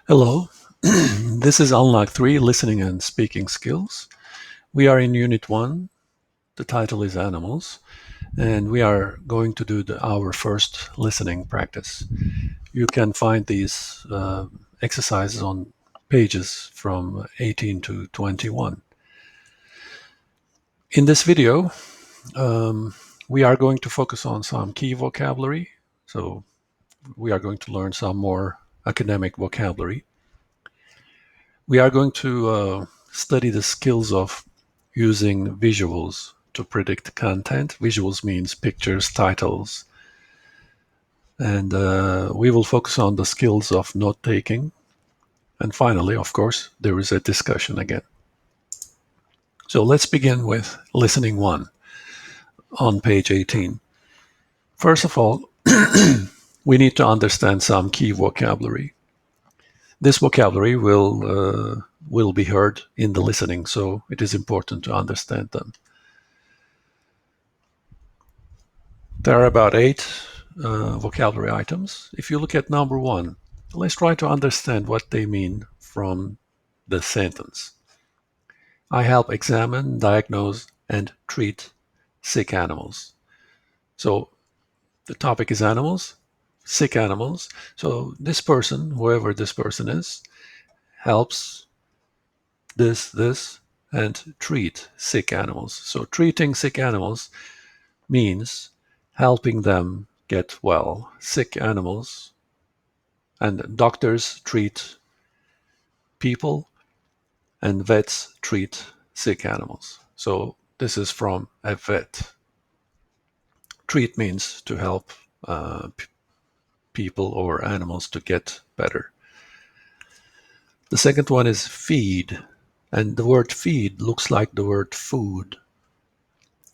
Hello, this is Unlock 3 Listening and Speaking Skills. We are in Unit 1. The title is Animals, and we are going to do our first listening practice. You can find these exercises on pages from 18 to 21. In this video, we are going to focus on some key vocabulary. So, we are going to learn some more academic vocabulary. We are going to study the skills of using visuals to predict content. Visuals means pictures, titles, and we will focus on the skills of note taking. And finally, of course, there is a discussion again. So let's begin with listening one on page 18. First of all, we need to understand some key vocabulary. This vocabulary will be heard in the listening, so it is important to understand them. There are about 8 vocabulary items. If you look at number 1, let's try to understand what they mean from the sentence. I help examine, diagnose, and treat sick animals. So the topic is animals, sick animals. So this person, whoever this person is, helps this, and treat sick animals. So treating sick animals means helping them get well. Sick animals, and doctors treat people, and vets treat sick animals. So this is from a vet. Treat means to help people or animals to get better. The second one is feed, and the word feed looks like the word food.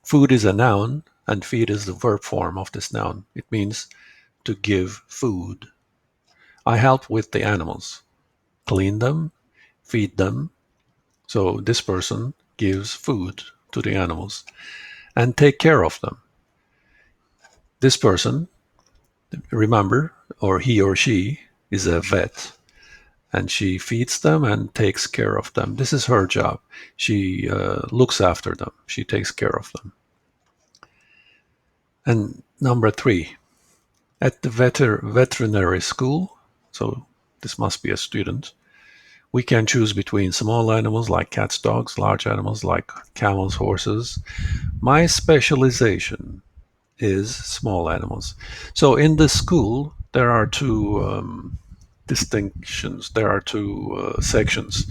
Food is a noun, and feed is the verb form of this noun. It means to give food. I help with the animals, clean them, feed them. So this person gives food to the animals and take care of them. This person, remember, or he or she is a vet, and she feeds them and takes care of them. This is her job. She looks after them. She takes care of them. And number 3, at the veterinary school, so this must be a student, we can choose between small animals like cats, dogs, large animals like camels, horses. My specialization is small animals. So in the school, there are two distinctions. There are two sections.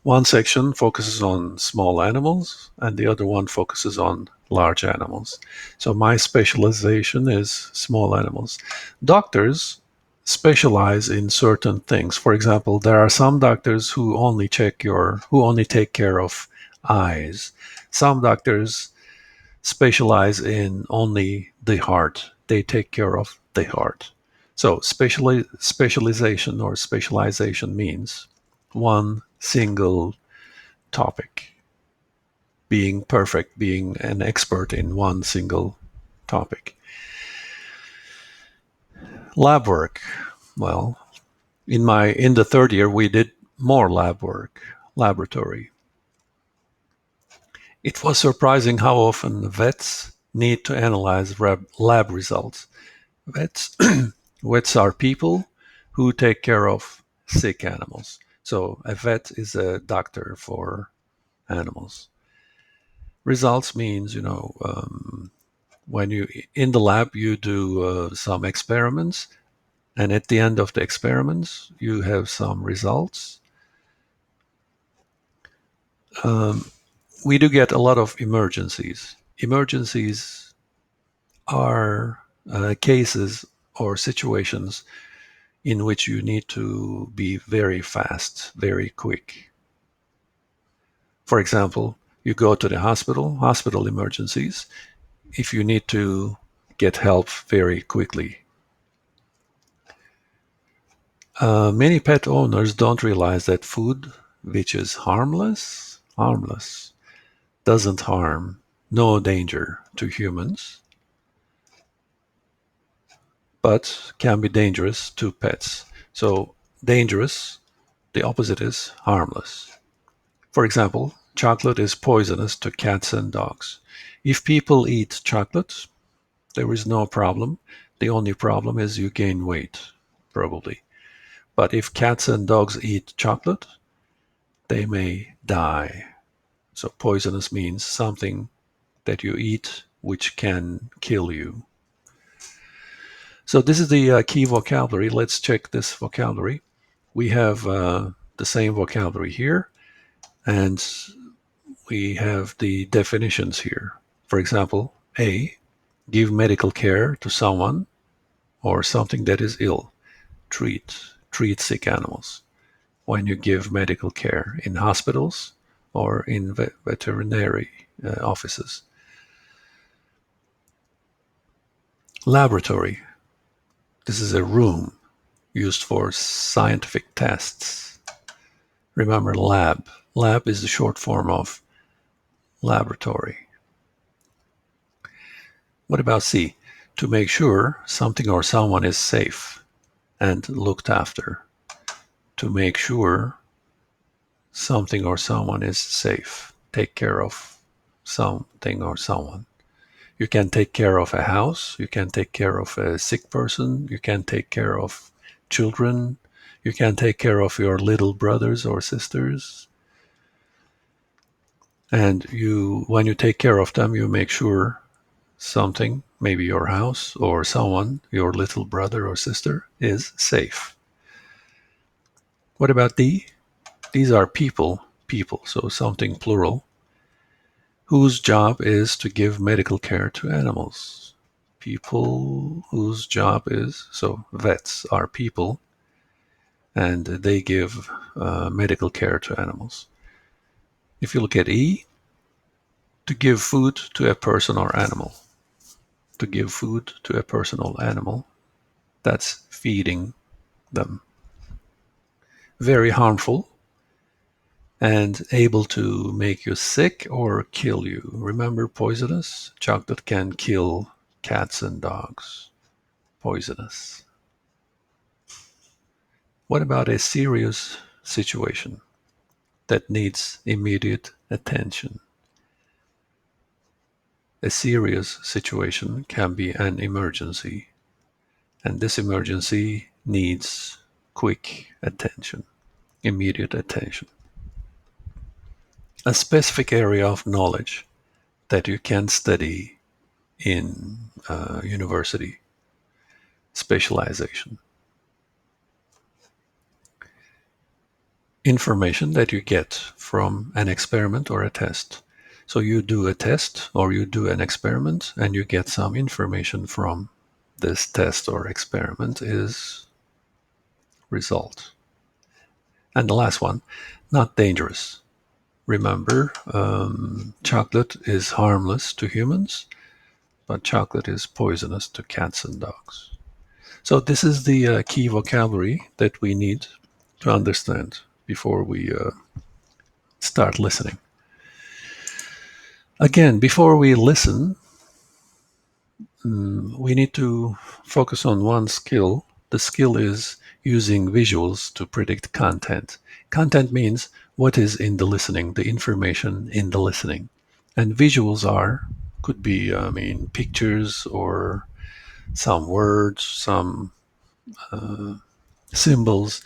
One section focuses on small animals, and the other one focuses on large animals. So my specialization is small animals. Doctors specialize in certain things. For example, there are some doctors who only take care of eyes. Some doctors specialize in only the heart. They take care of the heart. So specialization or specialization means one single topic, being perfect, being an expert in one single topic. Lab work. Well, in the third year we did more lab work, laboratory. It was surprising how often vets need to analyze lab results. Vets Vets are people who take care of sick animals. So a vet is a doctor for animals. Results means, when you in the lab you do some experiments, and at the end of the experiments you have some results. Um, we do get a lot of emergencies. Emergencies are cases or situations in which you need to be very fast, very quick. For example, you go to the hospital emergencies, if you need to get help very quickly. Many pet owners don't realize that food which is harmless, doesn't harm, no danger to humans, but can be dangerous to pets. So Dangerous, the opposite is harmless. For example, chocolate is poisonous to cats and dogs. If people eat chocolate, there is no problem. The only problem is you gain weight, probably. But if cats and dogs eat chocolate, they may die. So poisonous means something that you eat which can kill you. So this is the key vocabulary. Let's check this vocabulary. We have the same vocabulary here, and we have the definitions here. For example, A, give medical care to someone or something that is ill. Treat sick animals. When you give medical care in hospitals or in veterinary offices. Laboratory. This is a room used for scientific tests. Remember, lab. Lab is the short form of laboratory. What about C? To make sure something or someone is safe and looked after. To make sure something or someone is safe. Take care of something or someone. You can take care of a house, you can take care of a sick person, you can take care of children, you can take care of your little brothers or sisters. And when you take care of them, you make sure something, maybe your house or someone, your little brother or sister, is safe. What about D? These are people, so something plural, whose job is to give medical care to animals. People whose job is, so vets are people, and they give medical care to animals. If you look at E, to give food to a person or animal. To give food to a person or animal, that's feeding them. Very harmful and able to make you sick or kill you. Remember, poisonous? Chocolate can kill cats and dogs. Poisonous. What about a serious situation that needs immediate attention? A serious situation can be an emergency, and this emergency needs quick attention, immediate attention. A specific area of knowledge that you can study in university, specialization. Information that you get from an experiment or a test. So you do a test or you do an experiment and you get some information from this test or experiment is result. And the last one, not dangerous. Remember, chocolate is harmless to humans, but chocolate is poisonous to cats and dogs. So this is the key vocabulary that we need to understand before we start listening. Again, before we listen, we need to focus on one skill. The skill is using visuals to predict content. Content means what is in the listening, the information in the listening. And visuals could be, pictures or some words, some symbols.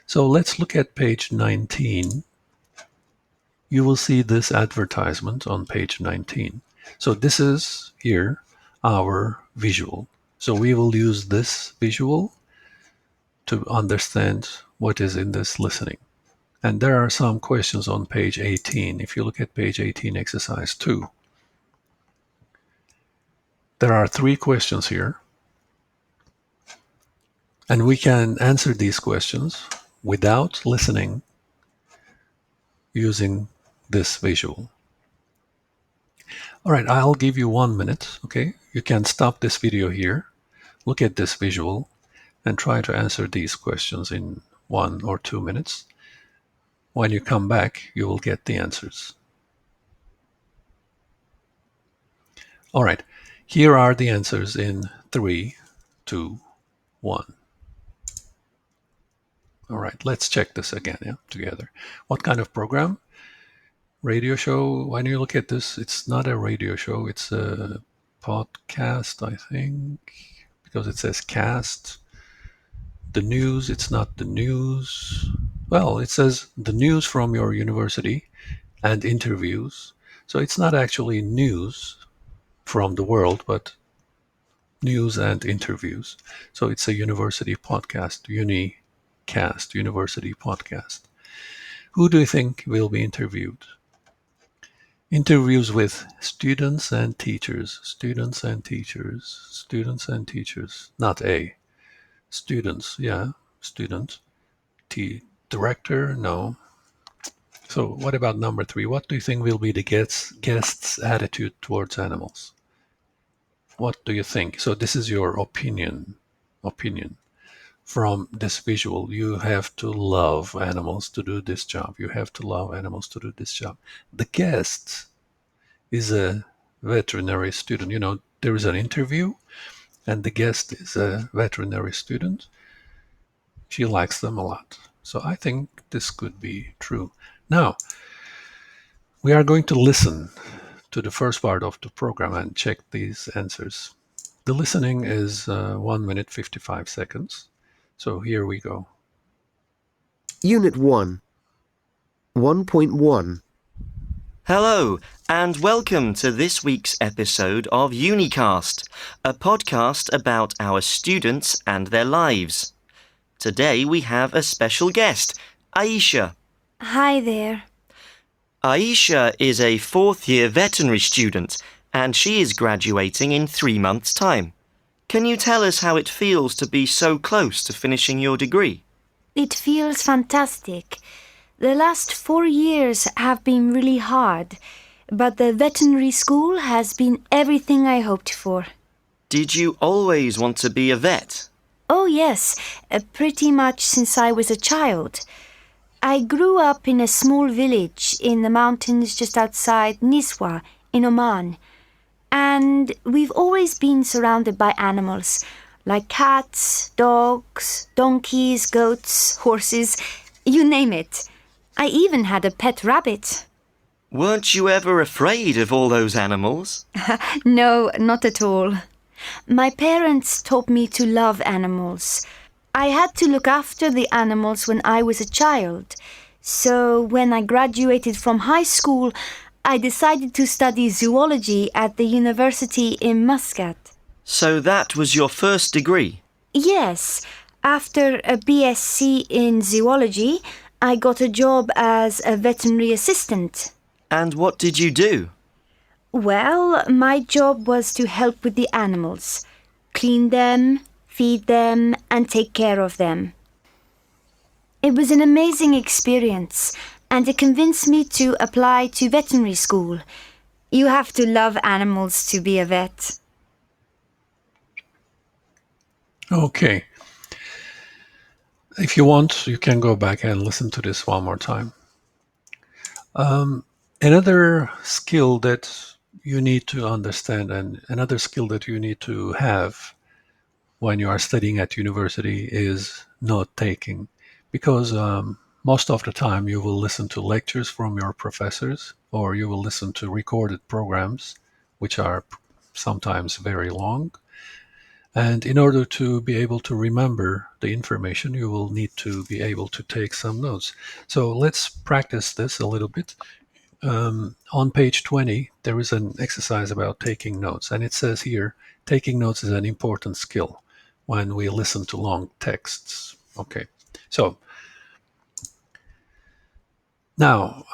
So let's look at page 19. You will see this advertisement on page 19. So this is here our visual. So we will use this visual to understand what is in this listening. And there are some questions on page 18. If you look at page 18, exercise 2, there are 3 questions here. And we can answer these questions without listening using this visual. All right, I'll give you 1 minute, okay? You can stop this video here, look at this visual, and try to answer these questions in 1 or 2 minutes. When you come back, you will get the answers. All right, here are the answers in 3, 2, 1. All right, let's check this again, together. What kind of program? Radio show. When you look at this, it's not a radio show, it's a podcast, I think, because it says cast. The news, it's not the news. Well, it says the news from your university and interviews. So it's not actually news from the world, but news and interviews. So it's a university podcast, Unicast, university podcast. Who do you think will be interviewed? Interviews with students and teachers, students and teachers, students and teachers. Not A. Students, yeah, student. T. Director, no. So what about number 3? What do you think will be the guest's attitude towards animals? What do you think? So this is your opinion. From this visual, you have to love animals to do this job. You have to love animals to do this job. The guest is a veterinary student. There is an interview, and the guest is a veterinary student. She likes them a lot. So I think this could be true. Now, we are going to listen to the first part of the program and check these answers. The listening is 1 minute 55 seconds. So here we go. Unit 1, 1.1. Hello, and welcome to this week's episode of Unicast, a podcast about our students and their lives. Today we have a special guest, Aisha. Hi there. Aisha is a fourth-year veterinary student, and she is graduating in 3 months' time. Can you tell us how it feels to be so close to finishing your degree? It feels fantastic. The last 4 years have been really hard, but the veterinary school has been everything I hoped for. Did you always want to be a vet? Oh yes, pretty much since I was a child. I grew up in a small village in the mountains just outside Niswa in Oman, and we've always been surrounded by animals like cats, dogs, donkeys, goats, horses, you name it. I even had a pet rabbit. Weren't you ever afraid of all those animals? No, not at all. My parents taught me to love animals. I had to look after the animals when I was a child. So when I graduated from high school, I decided to study zoology at the university in Muscat. So that was your first degree? Yes. After a BSc in zoology, I got a job as a veterinary assistant. And what did you do? Well, my job was to help with the animals, clean them, feed them, and take care of them. It was an amazing experience, and it convinced me to apply to veterinary school. You have to love animals to be a vet. Okay. If you want, you can go back and listen to this one more time. Another skill that you need to understand and another skill that you need to have when you are studying at university is note-taking, because most of the time you will listen to lectures from your professors or you will listen to recorded programs, which are sometimes very long. And in order to be able to remember the information, you will need to be able to take some notes. So let's practice this a little bit. On page 20, there is an exercise about taking notes. And it says here, taking notes is an important skill when we listen to long texts. Okay, so now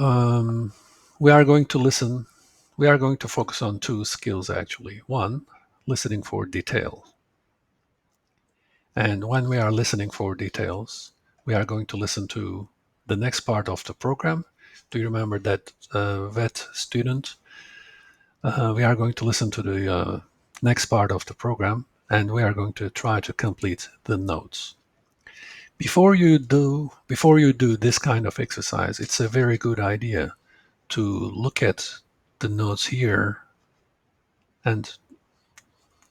we are going to focus on 2 skills actually. One, listening for detail. And when we are listening for details, we are going to listen to the next part of the program. Do you remember that vet student? We are going to listen to the next part of the program, and we are going to try to complete the notes. Before you do this kind of exercise, it's a very good idea to look at the notes here and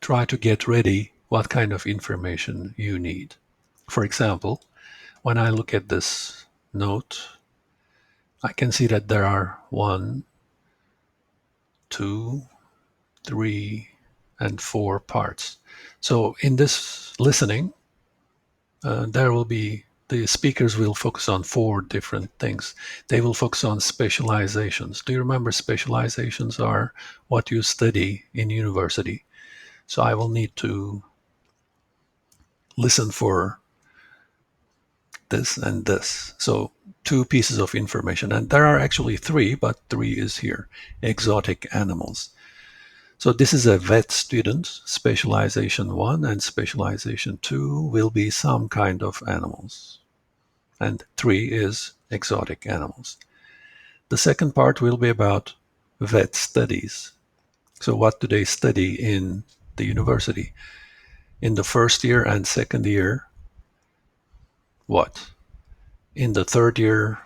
try to get ready what kind of information you need. For example, when I look at this note, I can see that there are 1, 2, 3, and 4 parts. So in this listening, the speakers will focus on 4 different things. They will focus on specializations. Do you remember specializations are what you study in university? So I will need to listen for this and this. So 2 pieces of information. And there are actually 3, but 3 is here. Exotic animals. So this is a vet student. Specialization 1 and specialization 2 will be some kind of animals. And 3 is exotic animals. The second part will be about vet studies. So what do they study in the university? In the first year and second year, what? In the third year,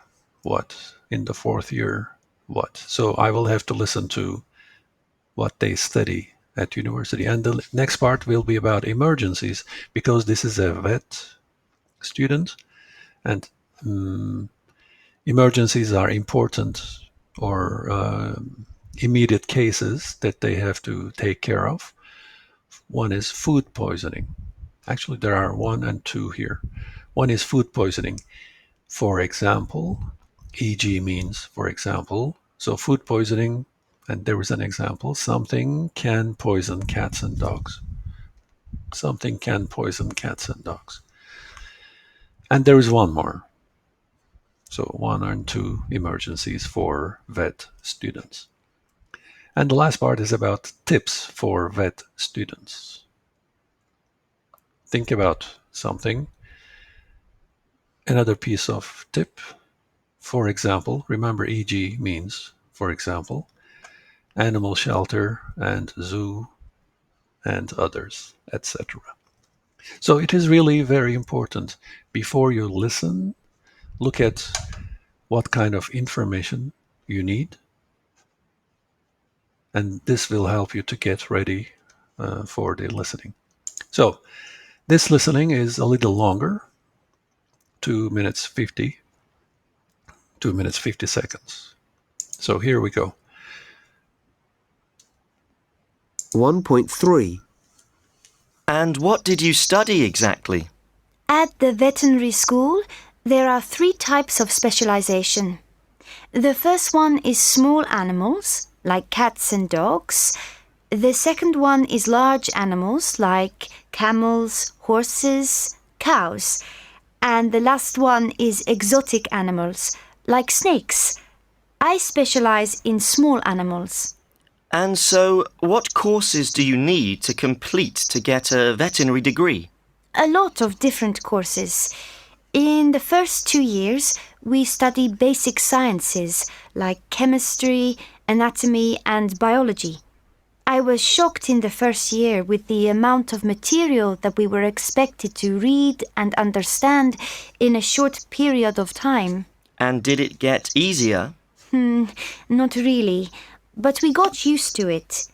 what? In the fourth year, what? So I will have to listen to what they study at university. And the next part will be about emergencies, because this is a vet student, and emergencies are important or immediate cases that they have to take care of. One is food poisoning. Actually, there are 1 and 2 here. One is food poisoning. For example, e.g. means for example. So food poisoning, and there is an example. Something can poison cats and dogs. Something can poison cats and dogs. And there is 1 more. So 1 and 2 emergencies for vet students. And the last part is about tips for vet students. Think about something. Another piece of tip. For example, remember e.g. means for example. Animal shelter and zoo and others, etc. So it is really very important, before you listen, look at what kind of information you need, and this will help you to get ready for the listening. So this listening is a little longer, 2 minutes 50 seconds. So here we go. 1.3. And what did you study exactly? At the veterinary school, there are 3 types of specialization. The first one is small animals, like cats and dogs. The second one is large animals, like camels, horses, cows. And the last one is exotic animals, like snakes. I specialize in small animals. And so, what courses do you need to complete to get a veterinary degree? A lot of different courses. In the first 2 years, we study basic sciences like chemistry, anatomy, and biology. I was shocked in the first year with the amount of material that we were expected to read and understand in a short period of time. And did it get easier? Not really, but we got used to it.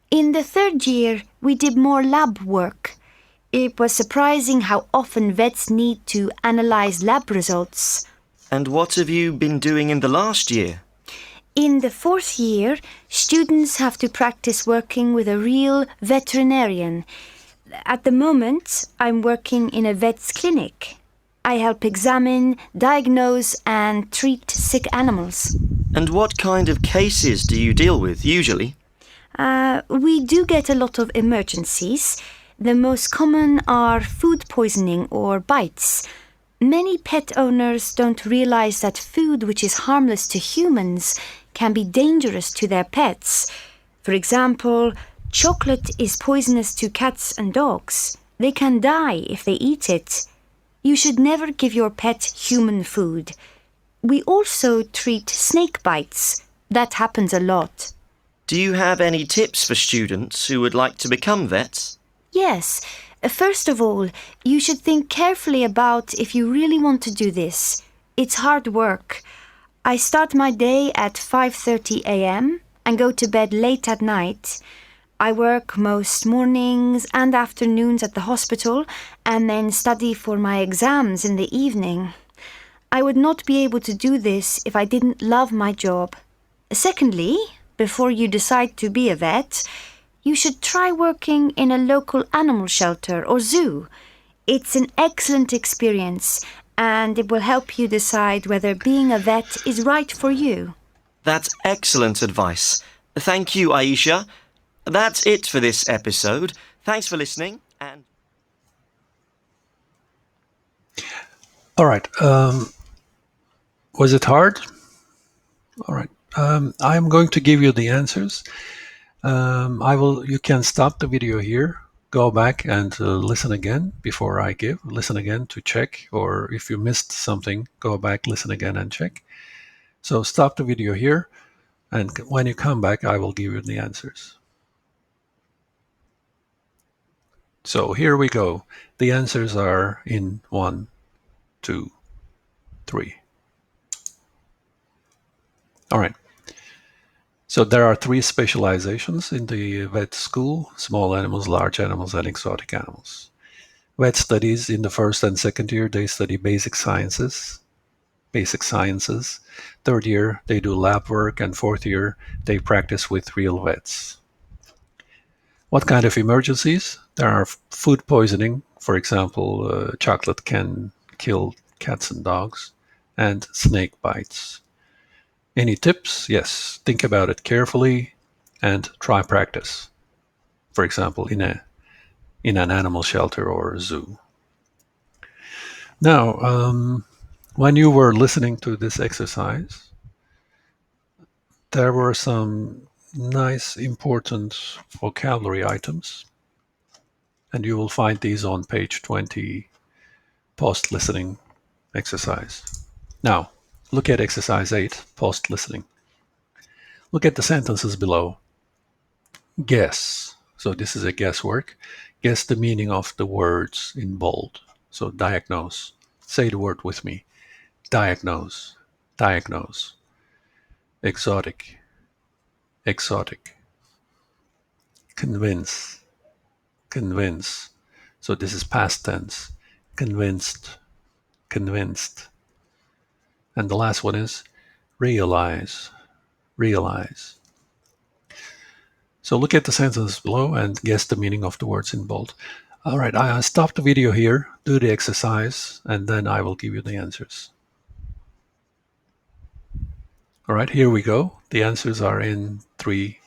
In the third year, we did more lab work. It was surprising how often vets need to analyze lab results. And what have you been doing in the last year? In the fourth year, students have to practice working with a real veterinarian. At the moment, I'm working in a vet's clinic. I help examine, diagnose, and treat sick animals. And what kind of cases do you deal with usually? We do get a lot of emergencies. The most common are food poisoning or bites. Many pet owners don't realize that food which is harmless to humans can be dangerous to their pets. For example, chocolate is poisonous to cats and dogs. They can die if they eat it. You should never give your pet human food. We also treat snake bites. That happens a lot. Do you have any tips for students who would like to become vets? Yes. First of all, you should think carefully about if you really want to do this. It's hard work. I start my day at 5:30 a.m. and go to bed late at night. I work most mornings and afternoons at the hospital and then study for my exams in the evening. I would not be able to do this if I didn't love my job. Secondly, before you decide to be a vet, you should try working in a local animal shelter or zoo. It's an excellent experience, and it will help you decide whether being a vet is right for you. That's excellent advice. Thank you, Aisha. That's it for this episode. Thanks for listening and... All right. Was it hard? All right. I'm going to give you the answers. You can stop the video here, go back and listen again before I give. Listen again to check, or if you missed something, go back, listen again and check. So stop the video here, and when you come back, I will give you the answers. So here we go. The answers are in 1, 2, 3. All right. So there are 3 specializations in the vet school: small animals, large animals, and exotic animals. Vet studies in the first and second year, they study basic sciences. Third year, they do lab work, and fourth year, they practice with real vets. What kind of emergencies? There are food poisoning, for example, chocolate can kill cats and dogs, and snake bites. Any tips? Yes, think about it carefully and try practice. For example, in an animal shelter or zoo. Now, when you were listening to this exercise, there were some nice, important vocabulary items, and you will find these on page 20, post-listening exercise. Now, look at exercise 8, post-listening. Look at the sentences below. Guess. So this is a guesswork. Guess the meaning of the words in bold. So diagnose. Say the word with me. Diagnose. Diagnose. Exotic. Exotic. Convince. Convince. So this is past tense. Convinced. Convinced. And the last one is realize. Realize. So look at the sentences below and guess the meaning of the words in bold. All right, I stop the video here, do the exercise, and then I will give you the answers. All right, here we go. The answers are in 3,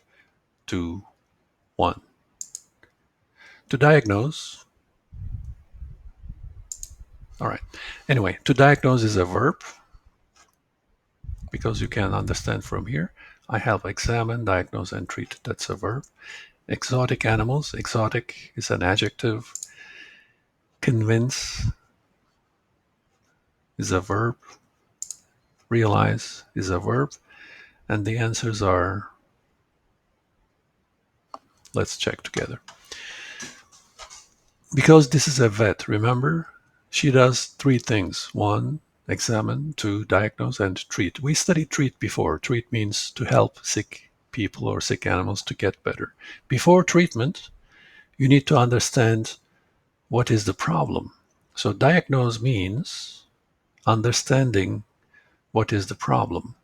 2, 1. To diagnose. All right. Anyway, to diagnose is a verb, because you can understand from here. I have examine, diagnose, and treat. That's a verb. Exotic animals. Exotic is an adjective. Convince is a verb. Realize is a verb. And the answers are, let's check together. Because this is a vet, remember, she does 3 things. 1, examine. 2, diagnose, and treat. We studied treat before. Treat means to help sick people or sick animals to get better. Before treatment, you need to understand what is the problem. So diagnose means understanding what is the problem.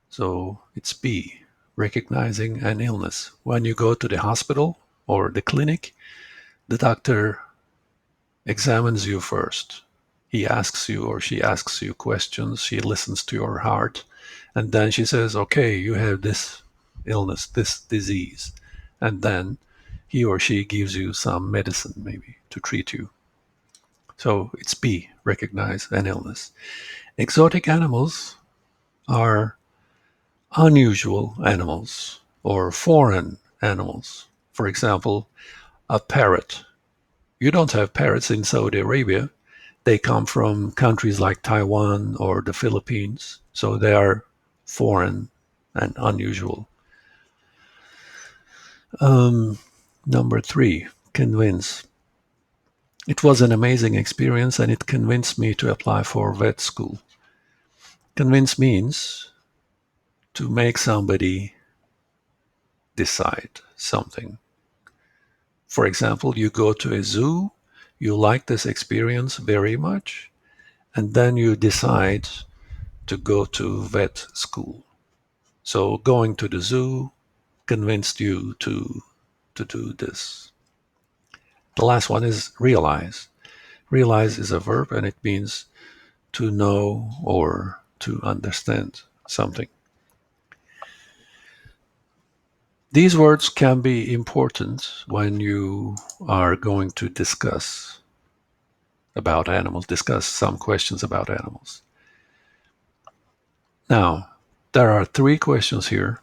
So it's B, recognizing an illness. When you go to the hospital or the clinic, the doctor examines you first. He asks you or she asks you questions. She listens to your heart. And then she says, okay, you have this illness, this disease. And then he or she gives you some medicine maybe to treat you. So it's B, recognize an illness. Exotic animals are unusual animals or foreign animals. For example, a parrot. You don't have parrots in Saudi Arabia. They come from countries like Taiwan or the Philippines. So they are foreign and unusual. Number 3, convince. It was an amazing experience and it convinced me to apply for vet school. Convince means to make somebody decide something. For example, you go to a zoo, you like this experience very much, and then you decide to go to vet school. So going to the zoo convinced you to do this. The last one is realize. Realize is a verb and it means to know or to understand something. These words can be important when you are going to discuss about animals, discuss some questions about animals. Now, there are 3 questions here.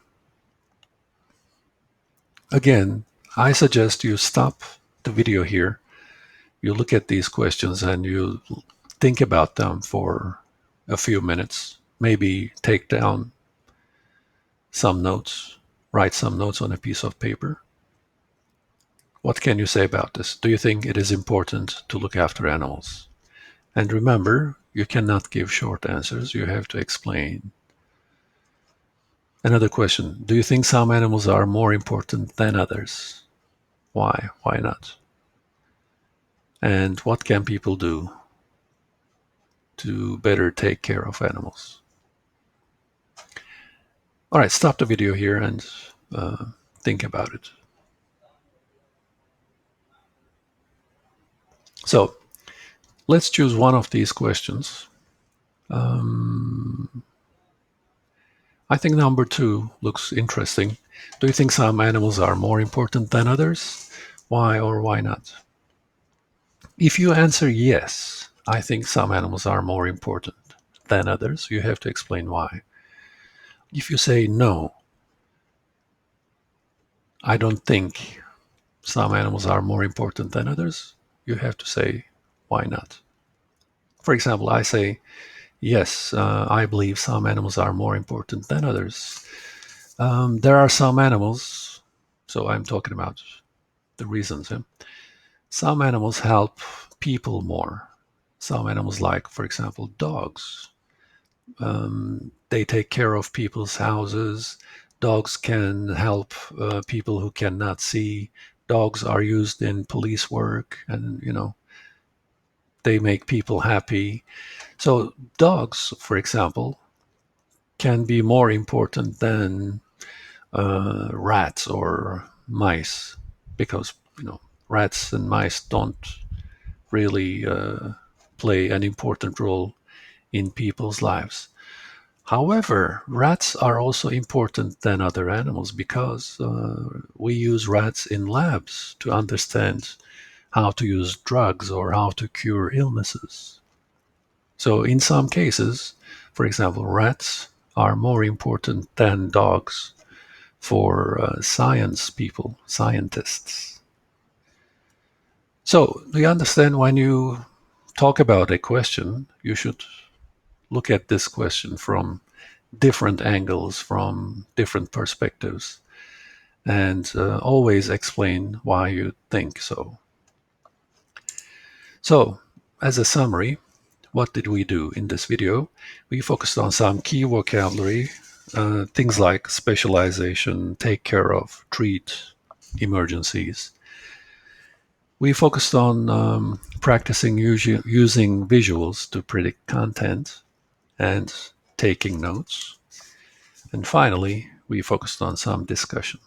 Again, I suggest you stop the video here. You look at these questions and you think about them for a few minutes. Maybe take down some notes, write some notes on a piece of paper. What can you say about this? Do you think it is important to look after animals? And remember, you cannot give short answers. You have to explain. Another question. Do you think some animals are more important than others? Why? Why not? And what can people do to better take care of animals? All right, stop the video here and think about it. So let's choose one of these questions. I think number 2 looks interesting. Do you think some animals are more important than others? Why or why not? If you answer yes, I think some animals are more important than others, you have to explain why. If you say no, I don't think some animals are more important than others, you have to say why not. For example, I say, yes, I believe some animals are more important than others. There are some animals, so I'm talking about the reasons. Some animals help people more. Some animals, like, for example, dogs. They take care of people's houses. Dogs can help people who cannot see. Dogs are used in police work, and they make people happy. So dogs, for example, can be more important than rats or mice, because rats and mice don't really play an important role in people's lives. However, rats are also important than other animals because we use rats in labs to understand how to use drugs or how to cure illnesses. So in some cases, for example, rats are more important than dogs for science people, scientists. So do you understand, when you talk about a question, you should look at this question from different angles, from different perspectives, and always explain why you think so. So, as a summary, what did we do in this video? We focused on some key vocabulary, things like specialization, take care of, treat, emergencies. We focused on practicing using visuals to predict content and taking notes. And finally, we focused on some discussion.